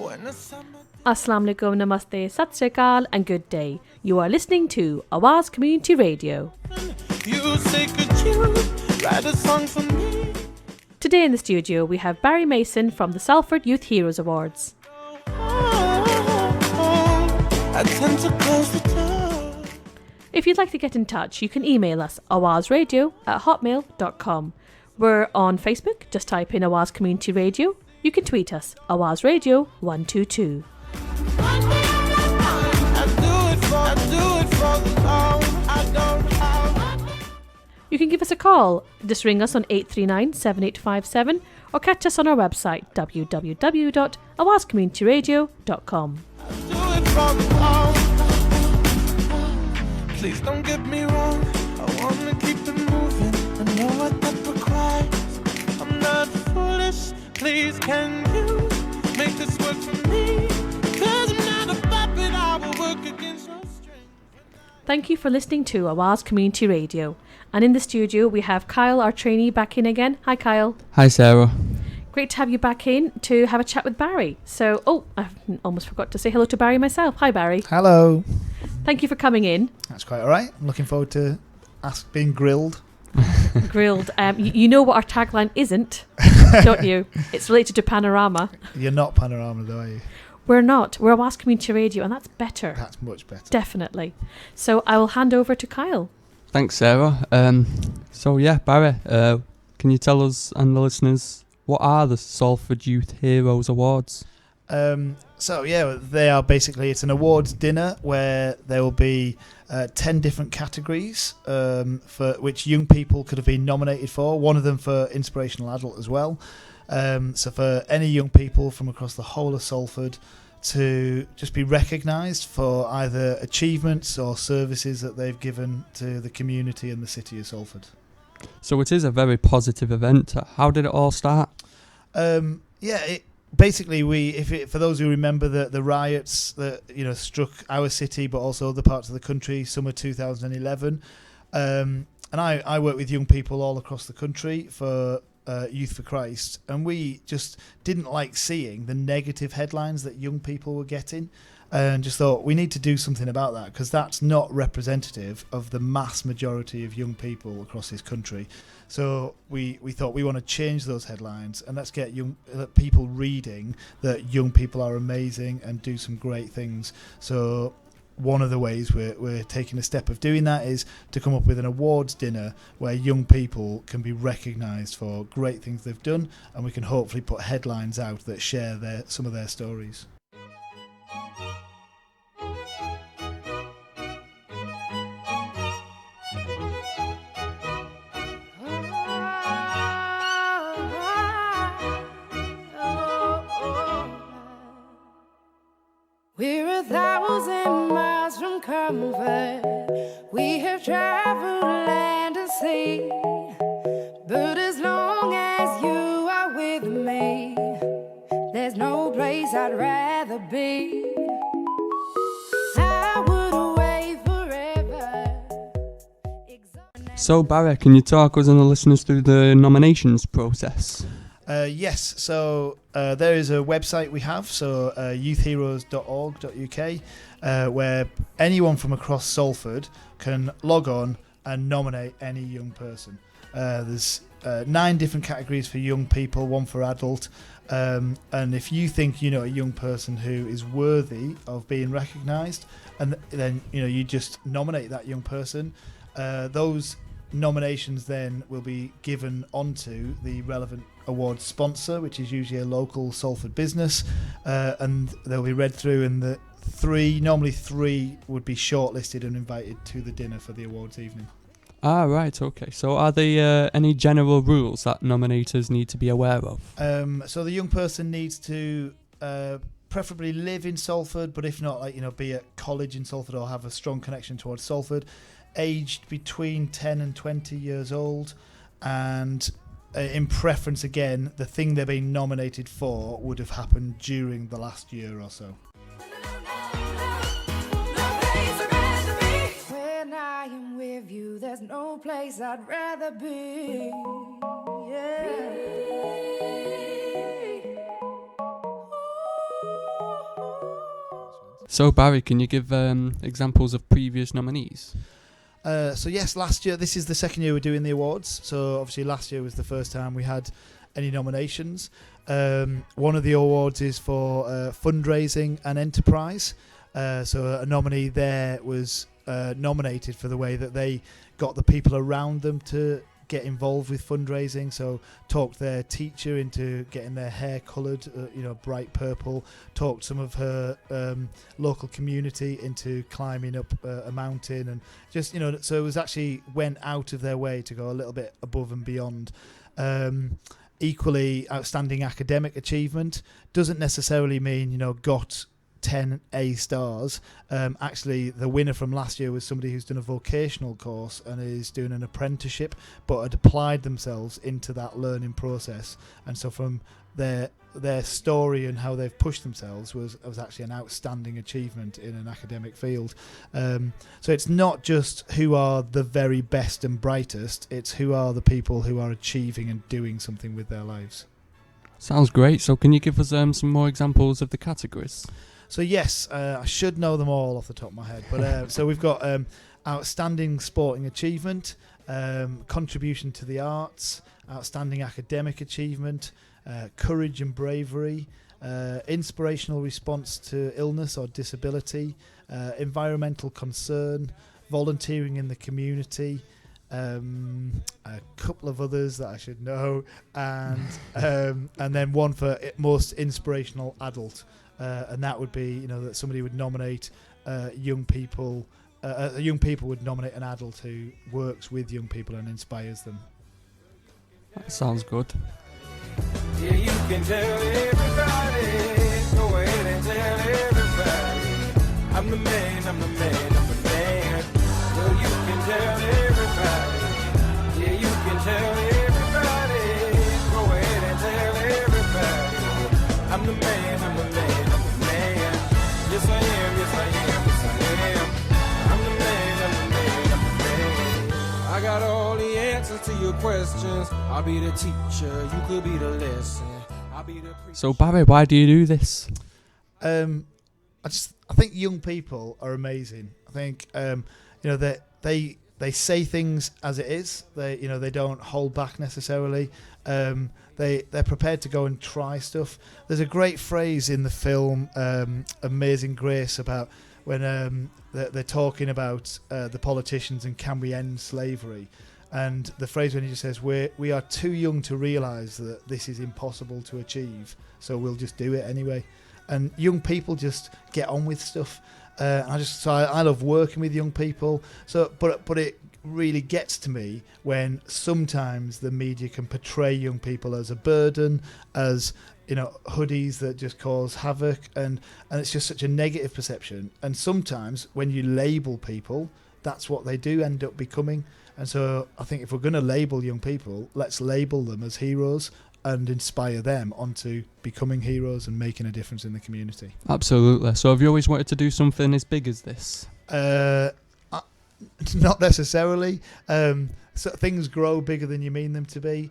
Assalamu alaikum, namaste, sat sri akal and good day. You are listening to Awaz Community Radio. You say, could you write a song for me? Today in the studio we have Barry Mason from the Salford Youth Heroes Awards. I tend to close the door. If you'd like to get in touch, you can email us awazradio@hotmail.com. We're on Facebook, just type in Awaz Community Radio. You can tweet us, Awaz Radio 122. You can give us a call. Just ring us on 839-7857 or catch us on our website www.awazcommunityradio.com. Please don't get me wrong. I want to keep it moving. I know what that requires. I'm not foolish. Please can you make this work for me? 'Cause I'm not a puppet. I will work against your strength. Thank you for listening to Awaz Community Radio. And in the studio we have Kyle, our trainee, back in again. Hi Kyle. Hi Sarah. Great to have you back in to have a chat with Barry. So, I almost forgot to say hello to Barry myself. Hi Barry. Hello. Thank you for coming in. That's quite all right. I'm looking forward to being grilled. Grilled. You know what our tagline isn't, don't you? It's related to Panorama. You're not Panorama though, are you? We're not. We're Awaz Community Radio, and that's better. That's much better. Definitely. So I will hand over to Kyle. Thanks, Sarah. Barry, can you tell us and the listeners what are the Salford Youth Heroes Awards? They are basically, it's an awards dinner where there will be 10 different categories for which young people could have been nominated for, one of them for inspirational adult as well. So for any young people from across the whole of Salford to just be recognised for either achievements or services that they've given to the community and the city of Salford. So it is a very positive event. How did it all start? For those who remember the riots that struck our city, but also other parts of the country, summer 2011, and I work with young people all across the country for Youth for Christ, and we just didn't like seeing the negative headlines that young people were getting, and just thought we need to do something about that, because that's not representative of the mass majority of young people across this country. So we thought we want to change those headlines, and let's get people reading that young people are amazing and do some great things. So one of the ways we're taking a step of doing that is to come up with an awards dinner where young people can be recognised for great things they've done, and we can hopefully put headlines out that share some of their stories. We're 1,000 miles from comfort. We have traveled land and sea, but as long as you are with me, there's no place I'd rather be. I would away forever. So Barry, can you talk us and the listeners through the nominations process? Yes, so there is a website we have, so youthheroes.org.uk, where anyone from across Salford can log on and nominate any young person. There's 9 different categories for young people, 1 for adult, and if you think a young person who is worthy of being recognised, and then you just nominate that young person. Those nominations then will be given onto the relevant award sponsor, which is usually a local Salford business, and they'll be read through, and normally three would be shortlisted and invited to the dinner for the awards evening. Ah, right, okay. So are there any general rules that nominators need to be aware of? So the young person needs to preferably live in Salford, but if not, be at college in Salford or have a strong connection towards Salford, aged between 10 and 20 years old, and in preference, again, the thing they're being nominated for would have happened during the last year or so. When I am with you, there's no place I'd rather be. Yeah. So Barry, can you give examples of previous nominees? So yes, last year, this is the second year we're doing the awards. So obviously last year was the first time we had any nominations. One of the awards is for fundraising and enterprise. So a nominee there was nominated for the way that they got the people around them to get involved with fundraising. So talked their teacher into getting their hair coloured, bright purple. Talked some of her local community into climbing up a mountain, and just so it was actually went out of their way to go a little bit above and beyond. Equally, outstanding academic achievement doesn't necessarily mean got 10 A stars. Actually, the winner from last year was somebody who's done a vocational course and is doing an apprenticeship, but had applied themselves into that learning process. And so from their story and how they've pushed themselves was actually an outstanding achievement in an academic field. So it's not just who are the very best and brightest, it's who are the people who are achieving and doing something with their lives. Sounds great. So can you give us some more examples of the categories? So yes, I should know them all off the top of my head. But so we've got outstanding sporting achievement, contribution to the arts, outstanding academic achievement, courage and bravery, inspirational response to illness or disability, environmental concern, volunteering in the community, a couple of others that I should know, and then one for most inspirational adult. And that would be, that somebody would nominate young people. Young people would nominate an adult who works with young people and inspires them. That sounds good. Yeah, you can tell everybody. Go ahead and tell everybody. I'm the man, I'm the man, I'm the man. Well, you can tell everybody. Yeah, you can tell everybody. Go ahead and tell everybody. I'm the man, I'm the man. Yes, I am, yes, I am, yes, I am. I'm the man, I'm the man, I'm the man. I got all the answers to your questions. I'll be the teacher, you could be the lesson. I'll be the preacher. So Barry, why do you do this? I think young people are amazing. I think they say things as it is. They don't hold back necessarily. They're prepared to go and try stuff. There's a great phrase in the film Amazing Grace about when they're talking about the politicians and can we end slavery, and the phrase when he just says we are too young to realise that this is impossible to achieve, so we'll just do it anyway. And young people just get on with stuff. I love working with young people. So, but it really gets to me when sometimes the media can portray young people as a burden, as hoodies that just cause havoc, and it's just such a negative perception. And sometimes when you label people, that's what they do end up becoming. And so I think if we're going to label young people, let's label them as heroes and inspire them onto becoming heroes and making a difference in the community. Absolutely. So have you always wanted to do something as big as this? Not necessarily. So things grow bigger than you mean them to be.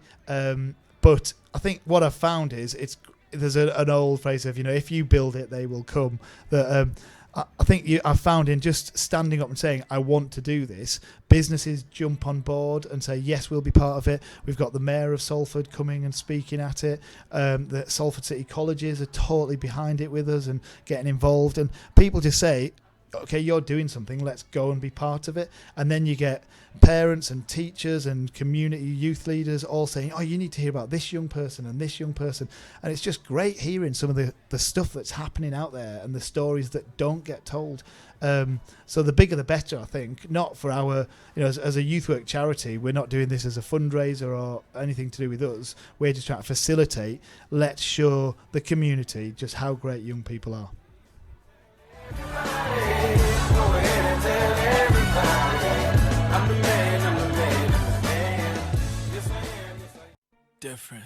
But I think what I've found is there's an old phrase of, if you build it, they will come. That I think I've found in just standing up and saying, I want to do this, businesses jump on board and say, yes, we'll be part of it. We've got the Mayor of Salford coming and speaking at it. The Salford City Colleges are totally behind it with us and getting involved. And people just say, okay, you're doing something, let's go and be part of it. And then you get parents and teachers and community youth leaders all saying, oh, you need to hear about this young person and this young person. And it's just great hearing some of the stuff that's happening out there and the stories that don't get told. So the bigger the better, I think. Not for our, as a youth work charity, we're not doing this as a fundraiser or anything to do with us. We're just trying to facilitate. Let's show the community just how great young people are. Different.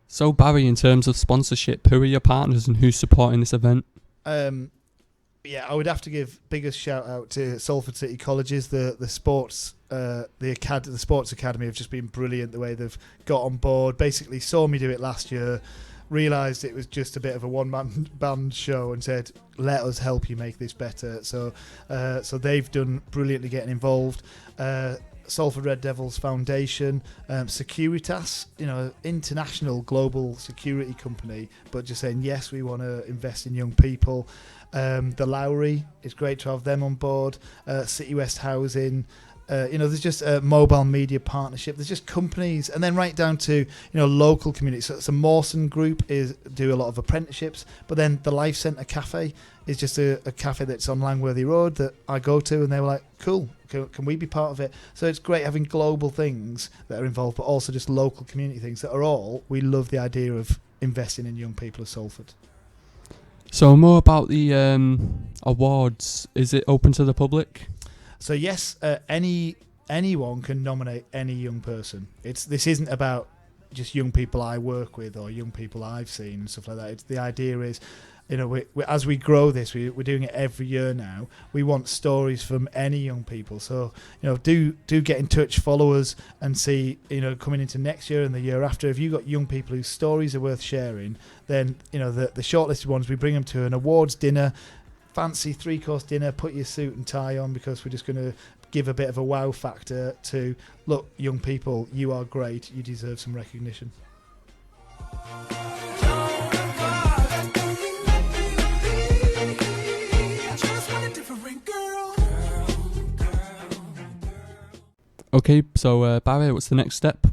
So Barry, in terms of sponsorship, who are your partners and who's supporting this event? I would have to give biggest shout out to Salford City Colleges. The sports the sports academy have just been brilliant. The way they've got on board, basically saw me do it last year, realised it was just a bit of a one-man band show, and said, "Let us help you make this better." So they've done brilliantly getting involved. Salford Red Devils Foundation, Securitas, international global security company, but just saying, yes, we want to invest in young people. The Lowry, it's great to have them on board. City West Housing, there's just a mobile media partnership. There's just companies, and then right down to local communities. So Mawson Group do a lot of apprenticeships, but then the Life Centre Cafe is just a cafe that's on Langworthy Road that I go to, and they were like, cool, can we be part of it? So it's great having global things that are involved, but also just local community things that are all, we love the idea of investing in young people of Salford. So more about the awards, is it open to the public? So yes, anyone can nominate any young person. This isn't about just young people I work with or young people I've seen and stuff like that. The idea is, as we grow this, we're doing it every year now. We want stories from any young people. So do get in touch, follow us, and see coming into next year and the year after. If you've got young people whose stories are worth sharing, then the shortlisted ones, we bring them to an awards dinner. Fancy 3-course dinner, put your suit and tie on, because we're just going to give a bit of a wow factor to, look, young people, you are great, you deserve some recognition. Okay, so Barry, what's the next step?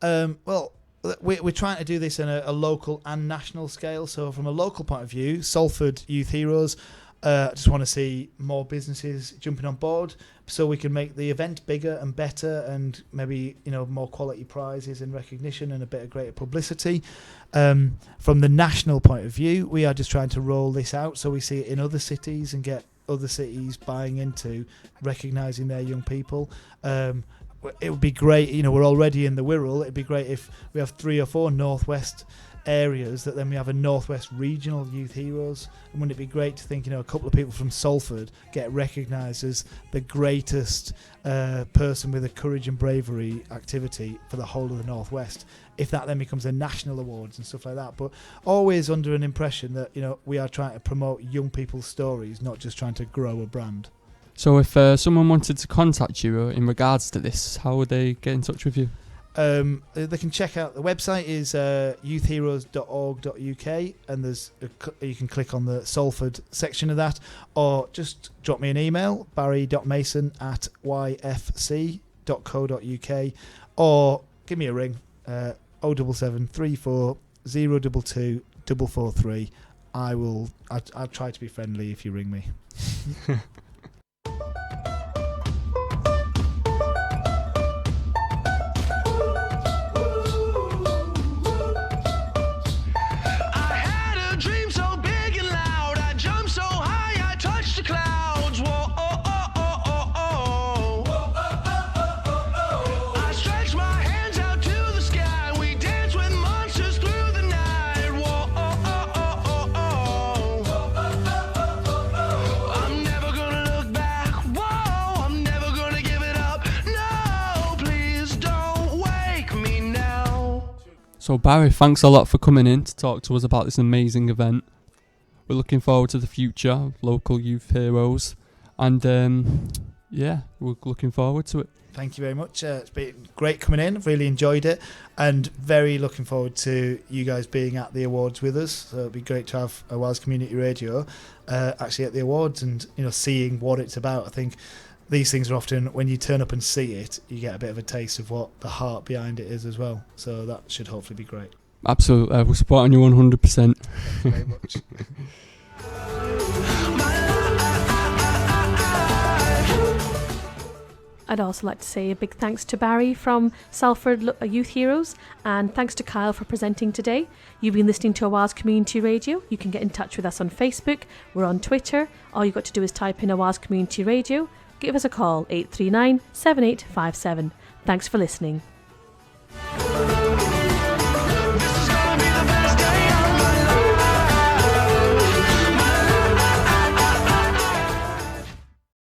Well, we're trying to do this in a local and national scale. So from a local point of view, Salford Youth Heroes, just want to see more businesses jumping on board so we can make the event bigger and better, and maybe more quality prizes and recognition and a bit of greater publicity. From the national point of view, we are just trying to roll this out so we see it in other cities and get other cities buying into recognising their young people. It would be great, we're already in the Wirral. It'd be great if we have 3 or 4 northwest areas that then we have a northwest regional youth heroes. And wouldn't it be great to think, a couple of people from Salford get recognised as the greatest person with a courage and bravery activity for the whole of the northwest, if that then becomes a national awards and stuff like that. But always under an impression that we are trying to promote young people's stories, not just trying to grow a brand. So if someone wanted to contact you in regards to this, how would they get in touch with you? They can check out the website is youthheroes.org.uk, and you can click on the Salford section of that, or just drop me an email, barry.mason@yfc.co.uk, or give me a ring, 077 34 022 443. I'll try to be friendly if you ring me. So Barry, thanks a lot for coming in to talk to us about this amazing event. We're looking forward to the future of local youth heroes, and we're looking forward to it. Thank you very much. It's been great coming in. Really enjoyed it, and very looking forward to you guys being at the awards with us. So it'd be great to have a Wales Community Radio actually at the awards, and seeing what it's about. I think these things are often, when you turn up and see it, you get a bit of a taste of what the heart behind it is as well. So that should hopefully be great. Absolutely, we're supporting you 100%. Thank you very much. I'd also like to say a big thanks to Barry from Salford Youth Heroes, and thanks to Kyle for presenting today. You've been listening to Wales Community Radio. You can get in touch with us on Facebook. We're on Twitter. All you've got to do is type in Wales Community Radio. Give us a call, 839 7857. Thanks for listening.